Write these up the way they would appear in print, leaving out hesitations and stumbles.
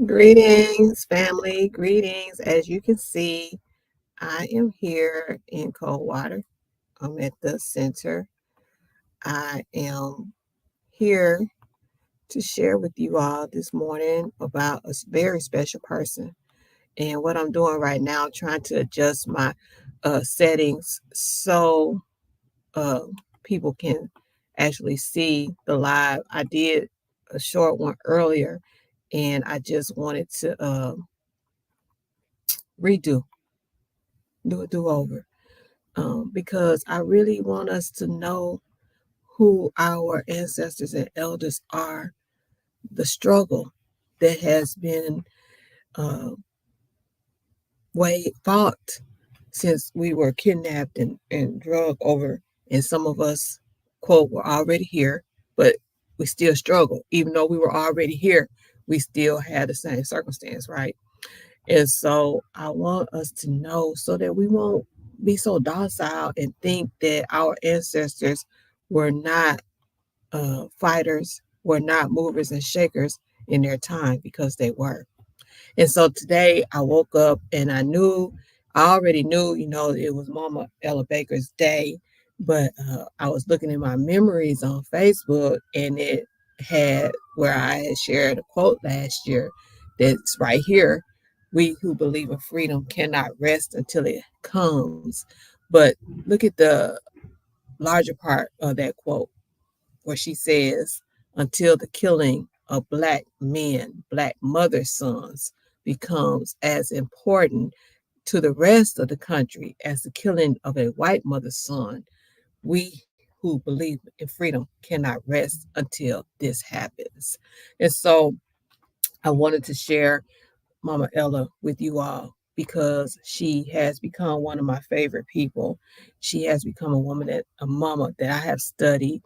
Greetings, family. Greetings. As you can see, I am here in Coldwater. I'm at the center. I am here to share with you all this morning about a very special person. And what I'm doing right now, trying to adjust my settings so uh, people can actually see the live. I did a short one earlier, and I just wanted to redo do a do-over, because I really want us to know who our ancestors and elders are, the struggle that has been uh, way fought since we were kidnapped and drug over, and some of us, quote, were already here, but we still struggle. Even though we were already here, we still had the same circumstance, right? And so I want us to know so that we won't be so docile and think that our ancestors were not fighters, were not movers and shakers in their time, because they were. And so today I woke up and I already knew, it was Mama Ella Baker's day, but I was looking at my memories on Facebook, and it had where I had shared a quote last year that's right here. We who believe in freedom cannot rest until it comes. But look at the larger part of that quote where she says, until the killing of Black men, Black mothers' sons, becomes as important to the rest of the country as the killing of a white mother's son, we who believe in freedom cannot rest until this happens. And so I wanted to share Mama Ella with you all because she has become one of my favorite people. She has become a mama that I have studied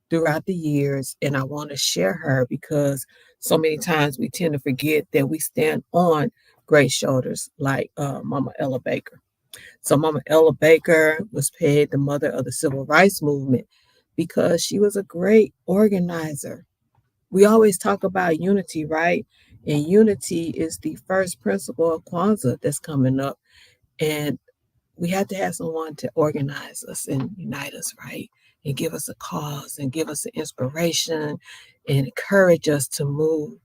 throughout the years, and I want to share her because so many times we tend to forget that we stand on great shoulders like Mama Ella Baker. So Mama Ella Baker was paid the mother of the civil rights movement because she was a great organizer. We always talk about unity, right? And unity is the first principle of Kwanzaa that's coming up. And we have to have someone to organize us and unite us, right? And give us a cause and give us an inspiration and encourage us to move.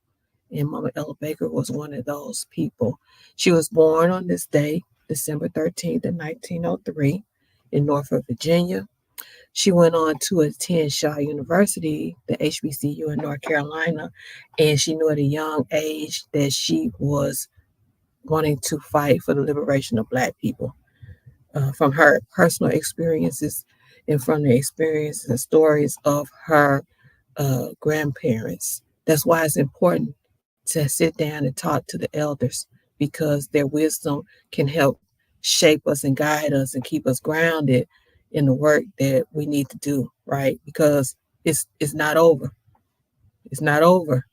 And Mama Ella Baker was one of those people. She was born on this day, December 13th, 1903, in Norfolk, Virginia. She went on to attend Shaw University, the HBCU in North Carolina, and she knew at a young age that she was wanting to fight for the liberation of Black people. From her personal experiences and from the experiences and stories of her grandparents. That's why it's important to sit down and talk to the elders, because their wisdom can help shape us and guide us and keep us grounded in the work that we need to do, right? Because it's not over. It's not over,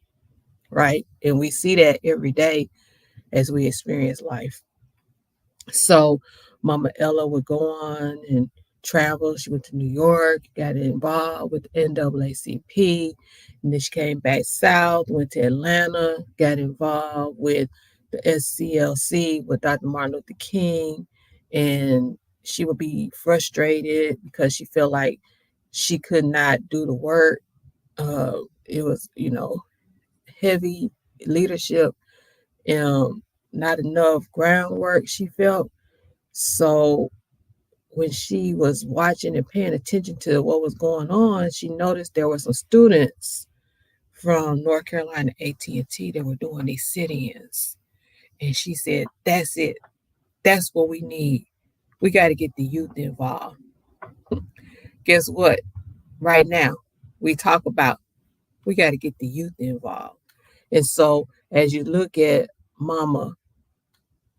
right? And we see that every day as we experience life. So Mama Ella would go on and travel. She went to New York, got involved with the NAACP, and then she came back south, went to Atlanta, got involved with the SCLC with Dr. Martin Luther King, and she would be frustrated because she felt like she could not do the work. It was, heavy leadership, not enough groundwork, she felt. So when she was watching and paying attention to what was going on, she noticed there were some students from North Carolina AT&T that were doing these sit-ins. And she said, that's it. That's what we need. We got to get the youth involved. Guess what? Right now, we talk about we got to get the youth involved. And so as you look at Mama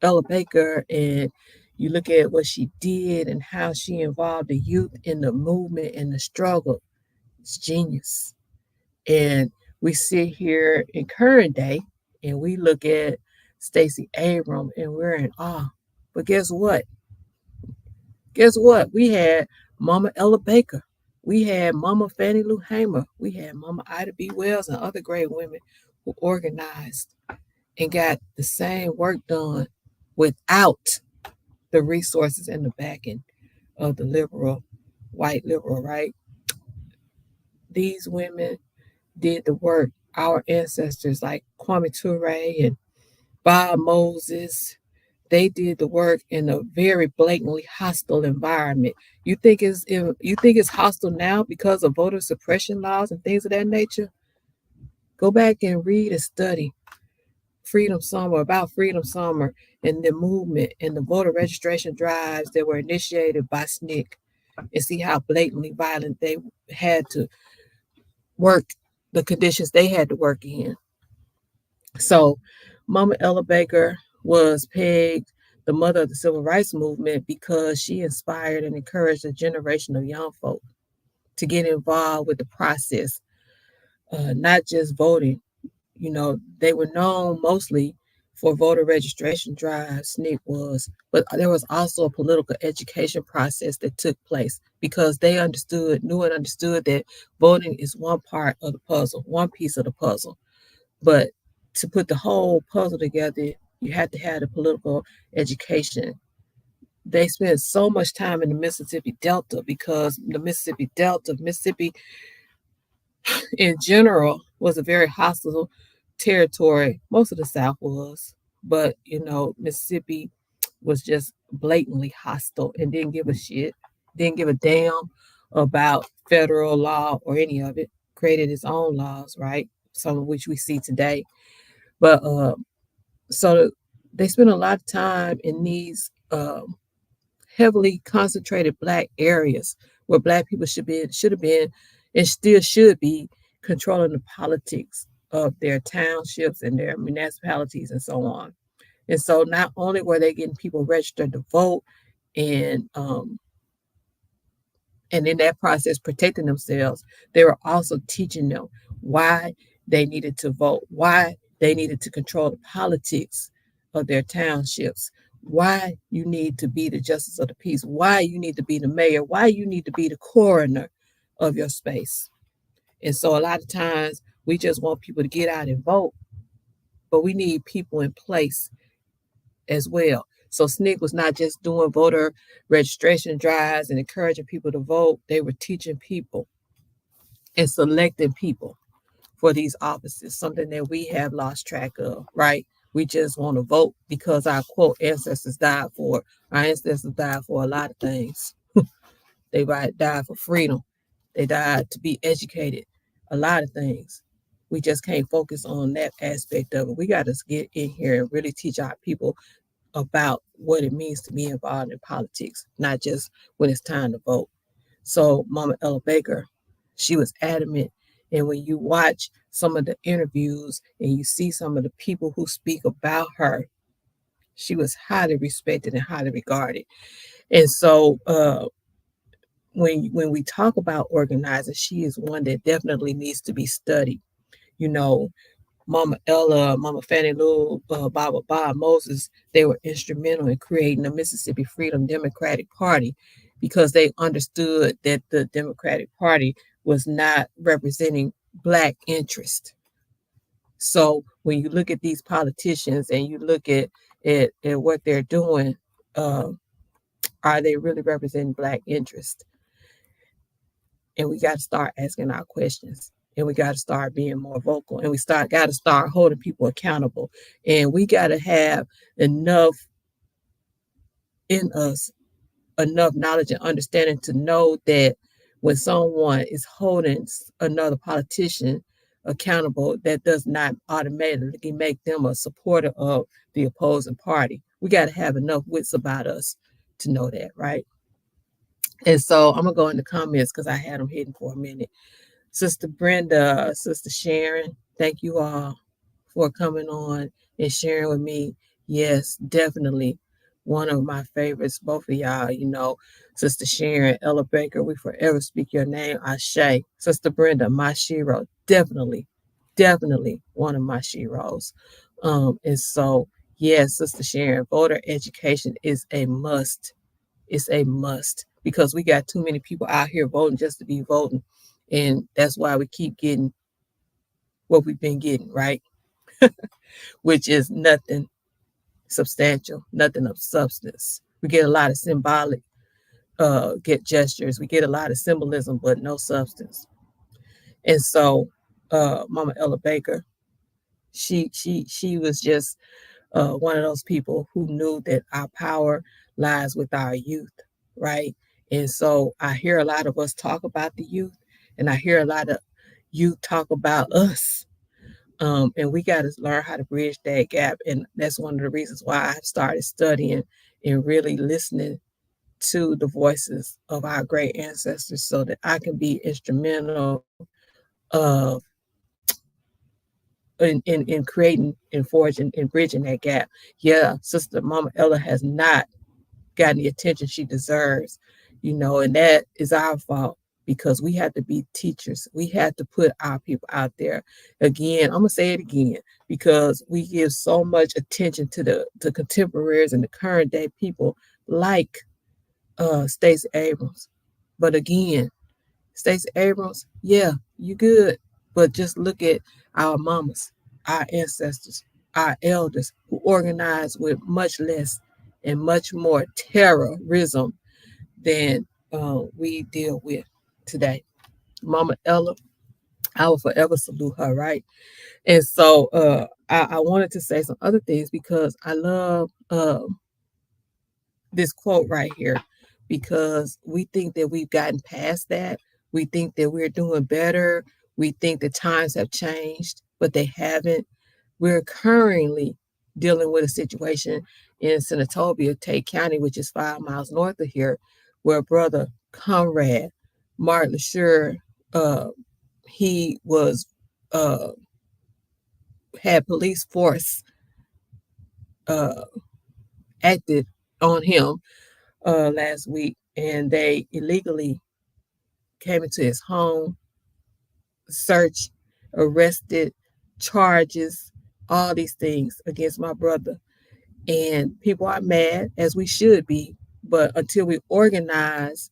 Ella Baker and you look at what she did and how she involved the youth in the movement and the struggle, it's genius. And we sit here in current day and we look at Stacey Abrams and we're in awe. But guess what? Guess what? We had Mama Ella Baker. We had Mama Fannie Lou Hamer. We had Mama Ida B. Wells and other great women who organized and got the same work done without the resources and the backing of the white liberal, right? These women did the work. Our ancestors, like Kwame Ture and Bob Moses, they did the work in a very blatantly hostile environment. You think it's hostile now because of voter suppression laws and things of that nature? Go back and read and study Freedom Summer, about Freedom Summer and the movement and the voter registration drives that were initiated by SNCC, and see how blatantly violent they had to work, the conditions they had to work in. So, Mama Ella Baker was pegged the mother of the civil rights movement because she inspired and encouraged a generation of young folk to get involved with the process, not just voting. You know, they were known mostly for voter registration drives, SNCC was, but there was also a political education process that took place because they knew and understood that voting is one part of the puzzle, one piece of the puzzle. But to put the whole puzzle together, you had to have the political education. They spent so much time in the Mississippi Delta because the Mississippi in general was a very hostile territory. Most of the South was, but Mississippi was just blatantly hostile and didn't give a shit, didn't give a damn about federal law or any of it. Created its own laws, right? Some of which we see today. But so they spent a lot of time in these heavily concentrated black areas where black people should have been and still should be controlling the politics of their townships and their municipalities and so on. And so not only were they getting people registered to vote and in that process protecting themselves, they were also teaching them why they needed to vote, why they needed to control the politics of their townships, why you need to be the justice of the peace, why you need to be the mayor, why you need to be the coroner of your space. And so a lot of times we just want people to get out and vote, but we need people in place as well. So SNCC was not just doing voter registration drives and encouraging people to vote. They were teaching people and selecting people for these offices, something that we have lost track of, right? We just want to vote because our quote ancestors died for it. Our ancestors died for a lot of things. They died for freedom. They died to be educated. A lot of things. We just can't focus on that aspect of it. We got to get in here and really teach our people about what it means to be involved in politics, not just when it's time to vote. So Mama Ella Baker, she was adamant. And when you watch some of the interviews and you see some of the people who speak about her, she was highly respected and highly regarded. And so when we talk about organizing, she is one that definitely needs to be studied. You know, Mama Ella, Mama Fannie Lou, Bob Moses, they were instrumental in creating the Mississippi Freedom Democratic Party because they understood that the Democratic Party was not representing Black interest. So when you look at these politicians and you look at what they're doing, are they really representing Black interest? And we got to start asking our questions, and we got to start being more vocal, and we got to start holding people accountable, and we got to have enough in us, enough knowledge and understanding to know that when someone is holding another politician accountable, that does not automatically make them a supporter of the opposing party. We got to have enough wits about us to know that, right? And so I'm gonna go in the comments because I had them hidden for a minute. Sister Brenda, Sister Sharon, thank you all for coming on and sharing with me. Yes, definitely one of my favorites, both of y'all. Sister Sharon, Ella Baker, we forever speak your name. Ashe. Sister Brenda, my shero, definitely one of my sheroes. And so, yes, Sister Sharon, voter education is a must. It's a must because we got too many people out here voting just to be voting. And that's why we keep getting what we've been getting, right? which is nothing substantial, nothing of substance. We get a lot of symbolic get gestures. We get a lot of symbolism, but no substance. And so, Mama Ella Baker, she was just one of those people who knew that our power lies with our youth, right? And so I hear a lot of us talk about the youth, and I hear a lot of youth talk about us. And we got to learn how to bridge that gap. And that's one of the reasons why I've started studying and really listening to the voices of our great ancestors so that I can be instrumental uh, in creating and forging and bridging that gap. Yeah, Sister Mama Ella has not gotten the attention she deserves, and that is our fault because we have to be teachers. We have to put our people out there. Again, I'm gonna say it again because we give so much attention to the contemporaries and the current day people like Stacey Abrams. But again, Stacey Abrams, yeah, you good. But just look at our mamas, our ancestors, our elders who organized with much less and much more terrorism than we deal with today. Mama Ella, I will forever salute her, right? And so I wanted to say some other things because I love this quote right here because we think that we've gotten past that. We think that we're doing better. We think the times have changed, but they haven't. We're currently dealing with a situation in Senatobia, Tate County, which is 5 miles north of here, where brother Conrad Martin LaSure, he was uh, had police force uh, acted on him last week, and they illegally came into his home, searched, arrested, charges, all these things against my brother. And people are mad, as we should be, but until we organize,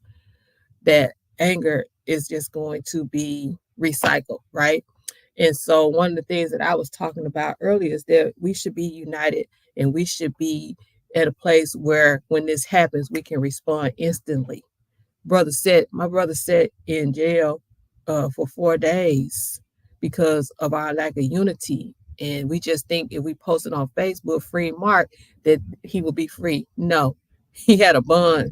that anger is just going to be recycled, right? And so, one of the things that I was talking about earlier is that we should be united and we should be at a place where when this happens, we can respond instantly. My brother sat in jail for 4 days because of our lack of unity. And we just think if we posted on Facebook free Mark that he will be free. No, he had a bond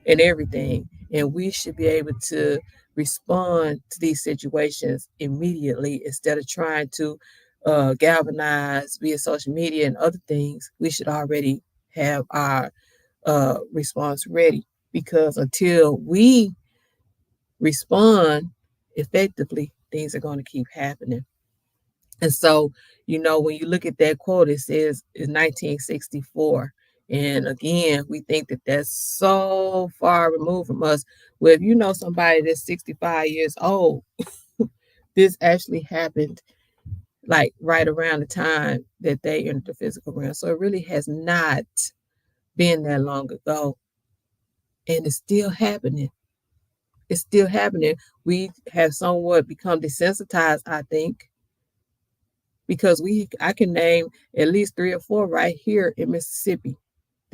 and everything. And we should be able to respond to these situations immediately instead of trying to galvanize via social media and other things. We should already have our response ready because until we respond effectively, things are going to keep happening. And so, when you look at that quote, it says it's 1964. And again, we think that that's so far removed from us. Well, if you know somebody that's 65 years old, this actually happened like right around the time that they entered the physical realm. So it really has not been that long ago. And it's still happening. It's still happening. We have somewhat become desensitized, I think, because I can name at least 3 or 4 right here in Mississippi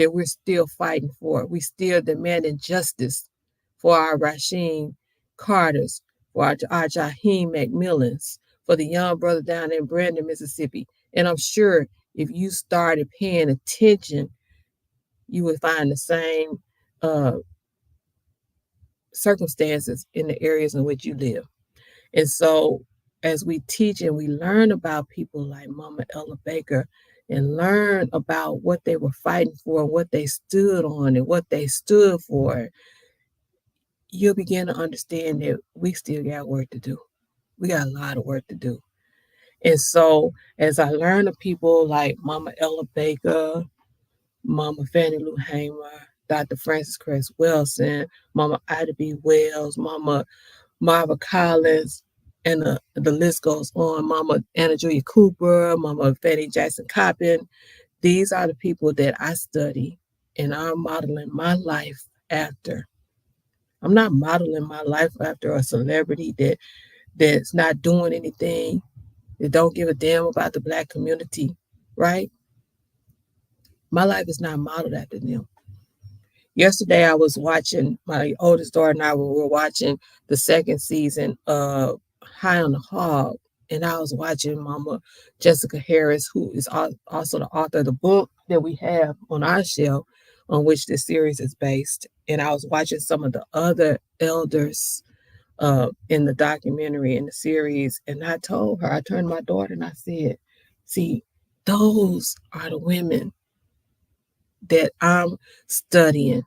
that we're still fighting for. We still demanding justice for our Rasheen Carters, for our Jaheim McMillans, for the young brother down in Brandon, Mississippi. And I'm sure if you started paying attention, you would find the same uh, circumstances in the areas in which you live. And so, as we teach and we learn about people like Mama Ella Baker and learn about what they were fighting for, what they stood on, and what they stood for, you'll begin to understand that we still got work to do. We got a lot of work to do. And so, as I learn of people like Mama Ella Baker, Mama Fannie Lou Hamer, Dr. Frances Cress Wilson, Mama Ida B. Wells, Mama Marva Collins, and the list goes on. Mama Anna Julia Cooper, Mama Fannie Jackson Coppin. These are the people that I study and I'm modeling my life after. I'm not modeling my life after a celebrity that's not doing anything. that don't give a damn about the Black community, right? My life is not modeled after them. Yesterday, I was watching, my oldest daughter and I were watching the second season of High on the Hog, and I was watching Mama Jessica Harris, who is also the author of the book that we have on our shelf, on which this series is based. And I was watching some of the other elders in the documentary, in the series, and I told her, I turned to my daughter and I said, "See, those are the women that I'm studying.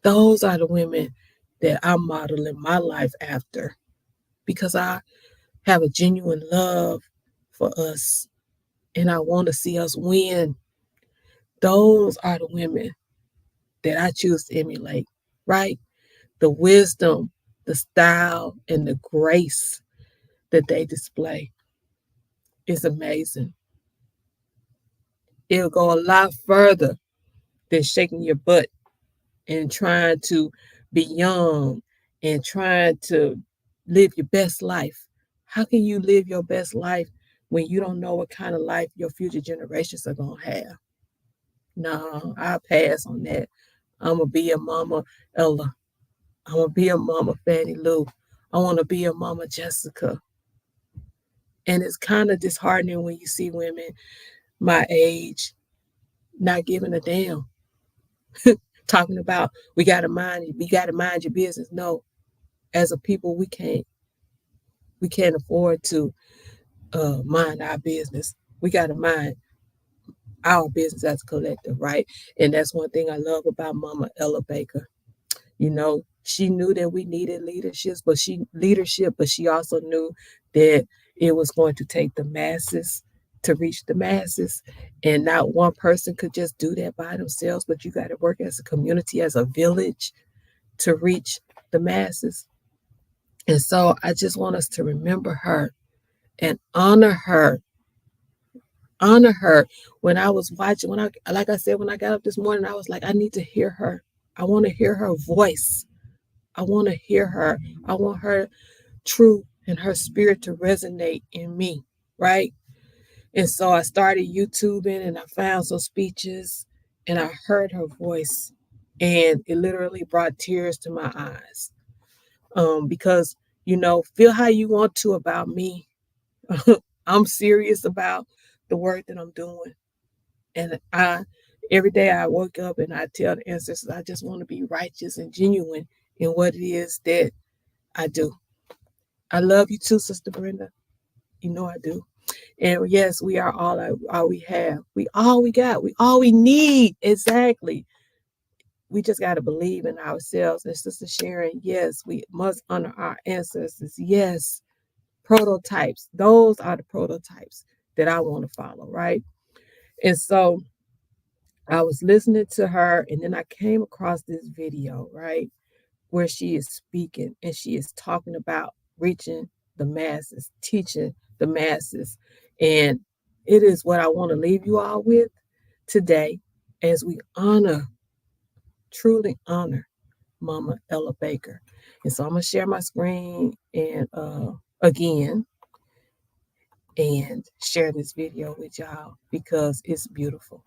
Those are the women that I'm modeling my life after because I have a genuine love for us and I want to see us win. Those are the women that I choose to emulate, right? The wisdom, the style, and the grace that they display is amazing. It'll go a lot further than shaking your butt and trying to be young and trying to live your best life. How can you live your best life when you don't know what kind of life your future generations are going to have? No, I pass on that. I'm going to be a mama Ella. I'm going to be a mama Fannie Lou. I want to be a mama Jessica. And it's kind of disheartening when you see women my age not giving a damn, talking about we got to mind your business. No, as a people, we can't afford to mind our business. We got to mind our business as a collective, right? And that's one thing I love about Mama Ella Baker. You know, she knew that we needed leadership, but she also knew that it was going to take the masses to reach the masses, and not one person could just do that by themselves. But you got to work as a community, as a village, to reach the masses. And so I just want us to remember her and honor her. When I was watching, when I like I said, when I got up this morning, I was like, I need to hear her. I want to hear her voice. I want to hear her. I want her truth and her spirit to resonate in me, right? And so I started YouTubing and I found some speeches and I heard her voice, and it literally brought tears to my eyes. Because, feel how you want to about me. I'm serious about the work that I'm doing. And every day I wake up and I tell the ancestors, I just want to be righteous and genuine in what it is that I do. I love you too, Sister Brenda. You know I do. And yes, we are all we have. We all we got. We all we need. Exactly. We just got to believe in ourselves. And Sister Sharon, yes, we must honor our ancestors. Yes, prototypes. Those are the prototypes that I want to follow, right? And so I was listening to her, and then I came across this video, right, where she is speaking and she is talking about reaching the masses, teaching the masses. And it is what I want to leave you all with today as we truly honor Mama Ella Baker. And so I'm going to share my screen and again and share this video with y'all because it's beautiful.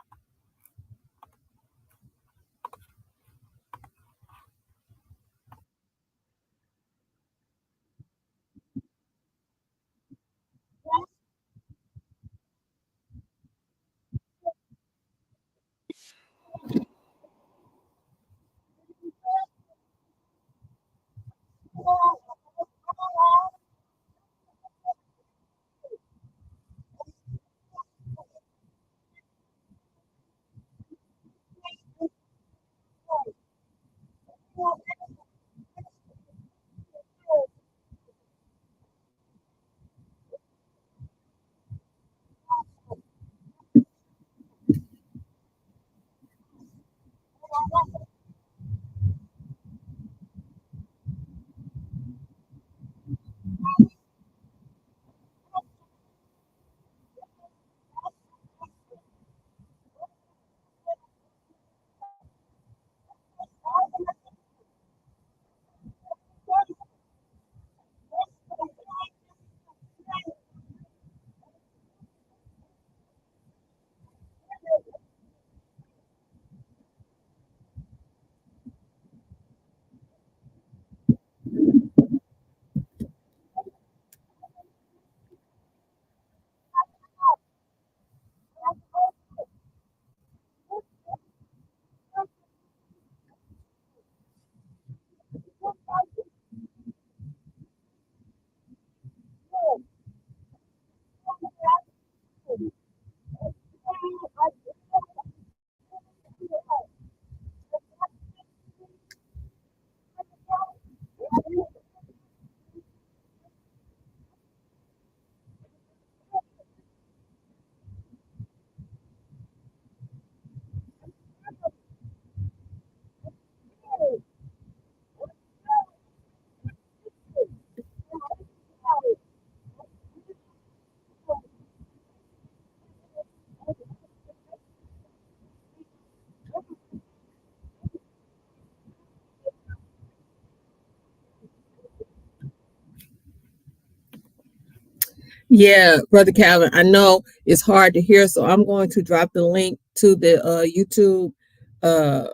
Yeah, Brother Calvin, I know it's hard to hear, so I'm going to drop the link to the YouTube uh,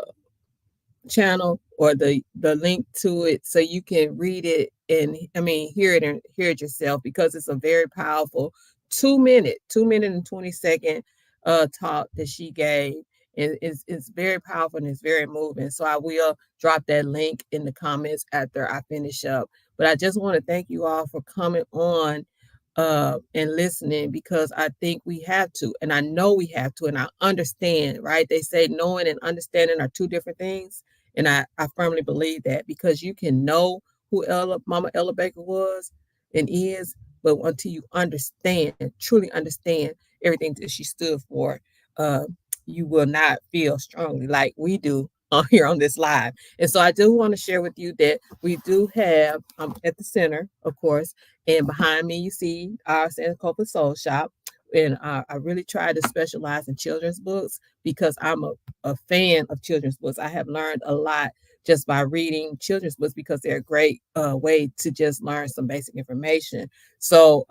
channel, or the link to it, so you can read it, and I mean hear it, and hear it yourself, because it's a very powerful 2 minute and 20-second talk that she gave, and it's very powerful and it's very moving. So I will drop that link in the comments after I finish up. But I just want to thank you all for coming on and listening, because I think we have to, and I know we have to, and I understand, right? They say knowing and understanding are two different things, and I firmly believe that, because you can know who Mama Ella Baker was and is, but until you understand, truly understand everything that she stood for, uh, you will not feel strongly like we do on here on this live. And so I do want to share with you that we do have at the center, of course, and behind me you see our Sankofa Soul Shop. And I really try to specialize in children's books, because I'm a fan of children's books. I have learned a lot just by reading children's books, because they're a great way to just learn some basic information. So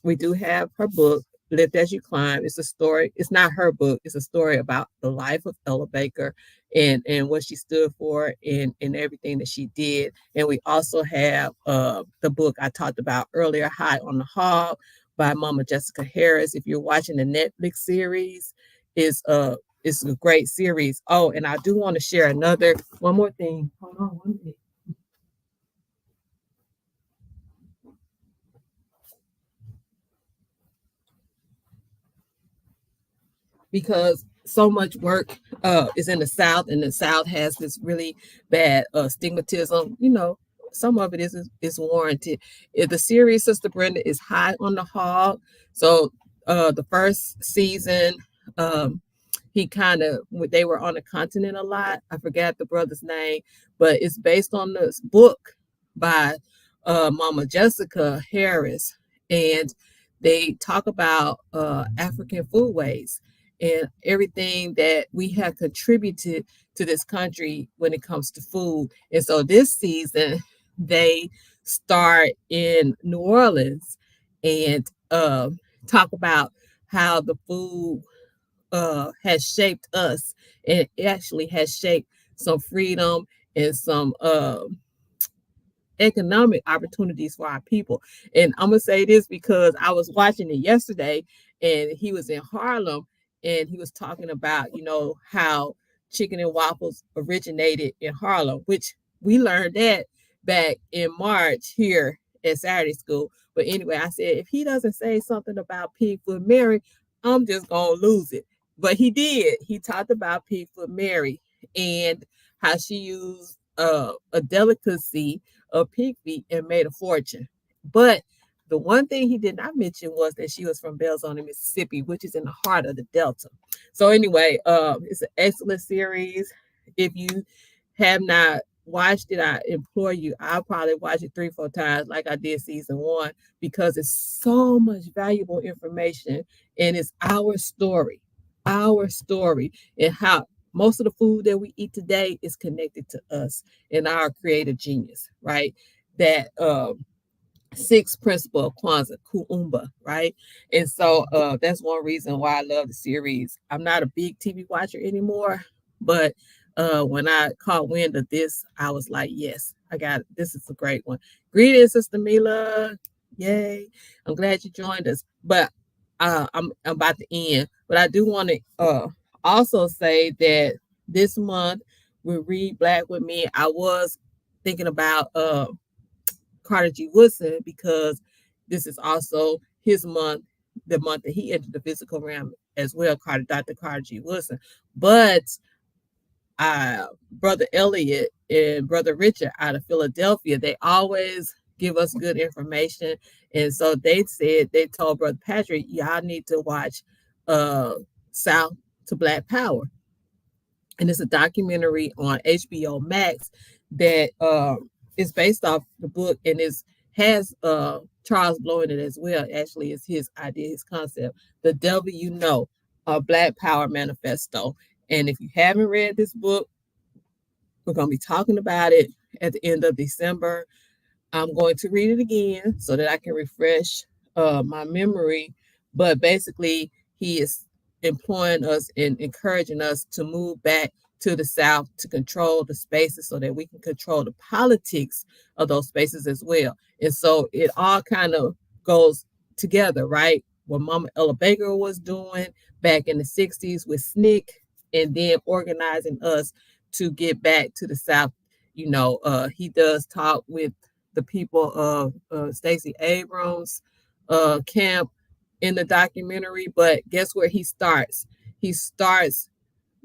we do have her book, Lift as You Climb. It's a story. It's not her book. It's a story about the life of Ella Baker, and what she stood for, and everything that she did. And we also have the book I talked about earlier, High on the Hog, by Mama Jessica Harris. If you're watching the Netflix series, is it's a great series. Oh, and I do want to share one more thing. Hold on one minute. Because so much work is in the South, and the South has this really bad stigmatism. Some of it is warranted. The series Sister Brenda is High on the Hog. So the first season, um, he kind of they were on the continent a lot. I forgot the brother's name, but it's based on this book by Mama Jessica Harris, and they talk about African foodways and everything that we have contributed to this country when it comes to food. And so this season, they start in New Orleans and talk about how the food has shaped us, and it actually has shaped some freedom and some economic opportunities for our people. And I'm gonna say this because I was watching it yesterday, and he was in Harlem, and he was talking about how chicken and waffles originated in Harlem, which we learned that back in March here at Saturday school. But anyway, I said if he doesn't say something about Pigfoot Mary, I'm just gonna lose it. But he did. He talked about Pigfoot Mary and how she used a delicacy of pig feet and made a fortune. But the one thing he did not mention was that she was from Belzoni, Mississippi, which is in the heart of the Delta. So anyway, it's an excellent series. If you have not watched it, I implore you. I'll probably watch it 3-4 times, like I did season one, because it's so much valuable information, and it's our story, and how most of the food that we eat today is connected to us and our creative genius, right? That sixth principle of Kwanzaa, Kuumba, right? And so that's one reason why I love the series. I'm not a big TV watcher anymore, but when I caught wind of this, I was like, yes, I got it. This is a great one. Greetings, Sister Mila. Yay. I'm glad you joined us. But I'm about to end. But I do want to also say that this month we Read Black with Me. I was thinking about Carter G. Woodson, because this is also his month, the month that he entered the physical realm as well, Dr. Carter G. Woodson. But Brother Elliot and Brother Richard out of Philadelphia, they always give us good information. And so they told Brother Patrick, y'all need to watch South to Black Power. And it's a documentary on HBO Max that is based off the book, and has Charles Blow in it as well. Actually, it's his idea, his concept. The Devil You Know, a Black Power Manifesto. And if you haven't read this book, we're going to be talking about it at the end of December. I'm going to read it again so that I can refresh my memory, but basically he is employing us and encouraging us to move back to the South to control the spaces so that we can control the politics of those spaces as well. And so it all kind of goes together, right? What Mama Ella Baker was doing back in the 60s with SNCC, and then organizing us to get back to the South. He does talk with the people of Stacey Abrams camp in the documentary, but guess where he starts? He starts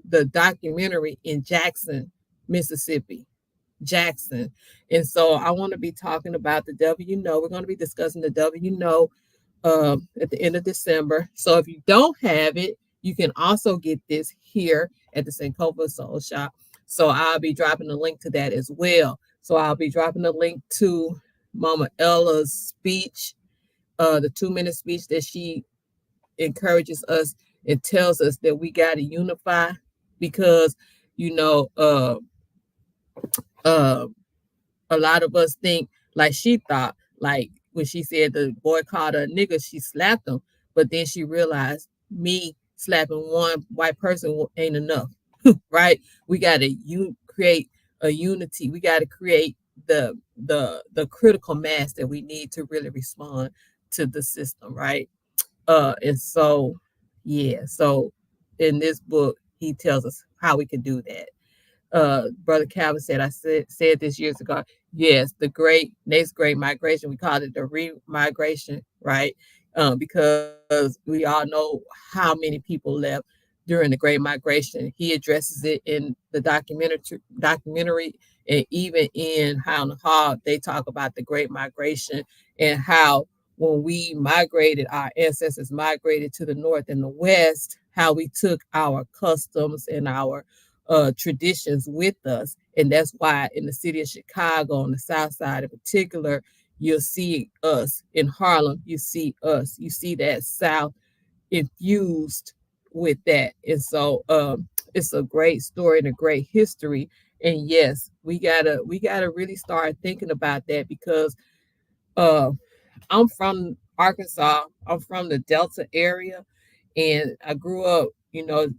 the documentary in Jackson, Mississippi. Jackson. And so I want to be talking about the W No. We're going to be discussing the W No at the end of December. So if you don't have it, you can also get this here at the Sankofa Soul Shop. So I'll be dropping a link to that as well. So I'll be dropping a link to Mama Ella's speech, the 2-minute speech that she encourages us and tells us that we got to unify because, you know, uh, a lot of us think like she thought, like when she said the boy called her a nigga, she slapped him, but then she realized me slapping one white person ain't enough, right? We got to create a unity. We got to create the critical mass that we need to really respond to the system, right? And so, yeah, so in this book, he tells us how we can do that. Brother Calvin said, I said this years ago. Yes, the next great migration, we call it the re-migration, right? Because we all know how many people left during the Great Migration. He addresses it in the documentary, and even in High on the Hog, they talk about the Great Migration and how when we migrated, our ancestors migrated to the north and the west, how we took our customs and our traditions with us. And that's why in the city of Chicago, on the south side in particular, you'll see us in Harlem. You see us. You see that South infused with that. And so it's a great story and a great history. And yes, we gotta really start thinking about that because uh, I'm from Arkansas. I'm from the Delta area, and I grew up,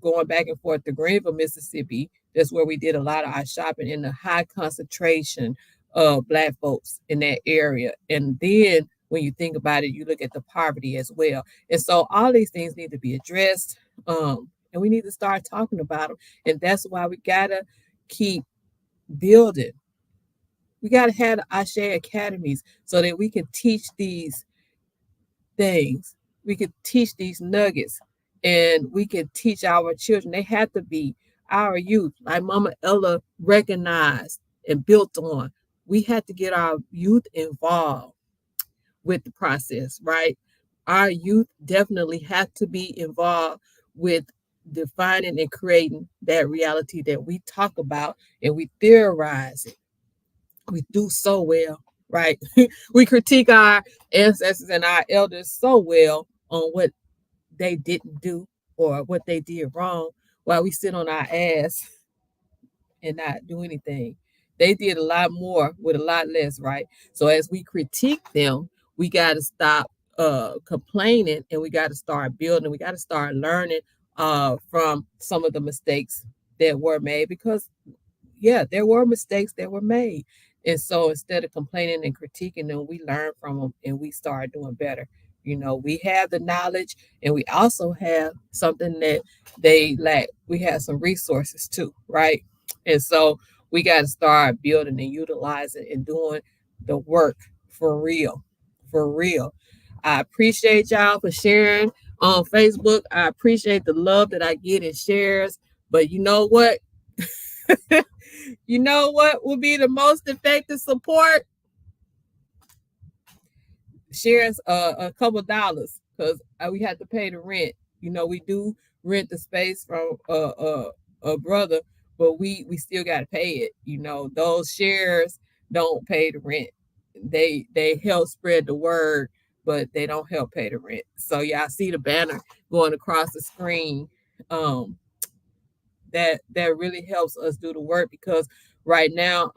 going back and forth to Greenville, Mississippi. That's where we did a lot of our shopping in the high concentration of Black folks in that area. And then when you think about it, you look at the poverty as well. And so all these things need to be addressed, and we need to start talking about them. And that's why we gotta keep building. We gotta have the Ashe academies so that we can teach these things. We could teach these nuggets and we can teach our children. They have to be our youth, like Mama Ella recognized and built on. We had to get our youth involved with the process, right? Our youth definitely have to be involved with defining and creating that reality that we talk about and we theorize it. We do so well, right? We critique our ancestors and our elders so well on what they didn't do or what they did wrong while we sit on our ass and not do anything. They did a lot more with a lot less, right? So as we critique them, we got to stop complaining and we got to start building. We got to start learning from some of the mistakes that were made because yeah, there were mistakes that were made. And so instead of complaining and critiquing them, we learn from them and we start doing better. We have the knowledge and we also have something that they lack. We have some resources too, right? And so we got to start building and utilizing and doing the work for real. For real. I appreciate y'all for sharing on Facebook. I appreciate the love that I get in shares. But you know what? You know what will be the most effective support? Shares a couple dollars because we have to pay the rent. We do rent the space from a brother, but we still got to pay it. Those shares don't pay the rent. They help spread the word, but they don't help pay the rent. So yeah, I see the banner going across the screen. That really helps us do the work because right now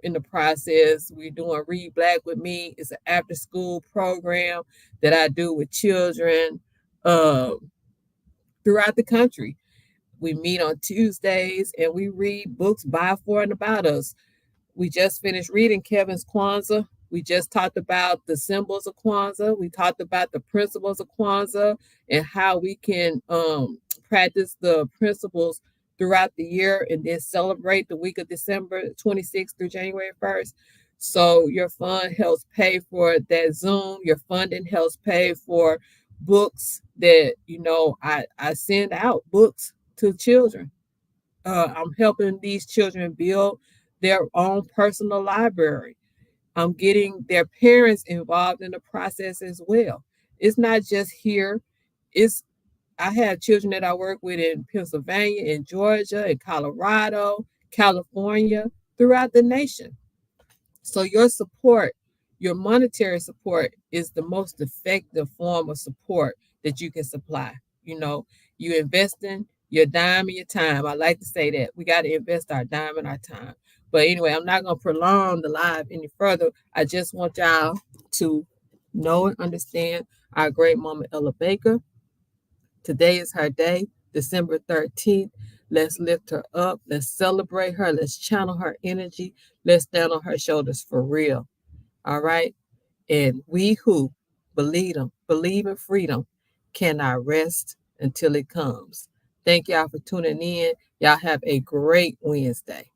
in the process. We're doing Read Black with Me. It's an after school program that I do with children uh, throughout the country. We meet on Tuesdays and we read books by, for, and about us. We just finished reading Kevin's Kwanzaa. We just talked about the symbols of Kwanzaa. We talked about the principles of Kwanzaa and how we can practice the principles throughout the year and then celebrate the week of December 26th through January 1st. So your fund helps pay for that Zoom. Your funding helps pay for books that, I send out books to children. I'm helping these children build their own personal library. I'm getting their parents involved in the process as well. It's not just here. It's I have children that I work with in Pennsylvania, in Georgia, in Colorado, California, throughout the nation. So your support, your monetary support is the most effective form of support that you can supply. You invest in your dime and your time. I like to say that we got to invest our dime and our time. But anyway, I'm not going to prolong the live any further. I just want y'all to know and understand our great mama Ella Baker. Today is her day, December 13th. Let's lift her up. Let's celebrate her. Let's channel her energy. Let's stand on her shoulders for real. All right. And we who believe in freedom, cannot rest until it comes. Thank y'all for tuning in. Y'all have a great Wednesday.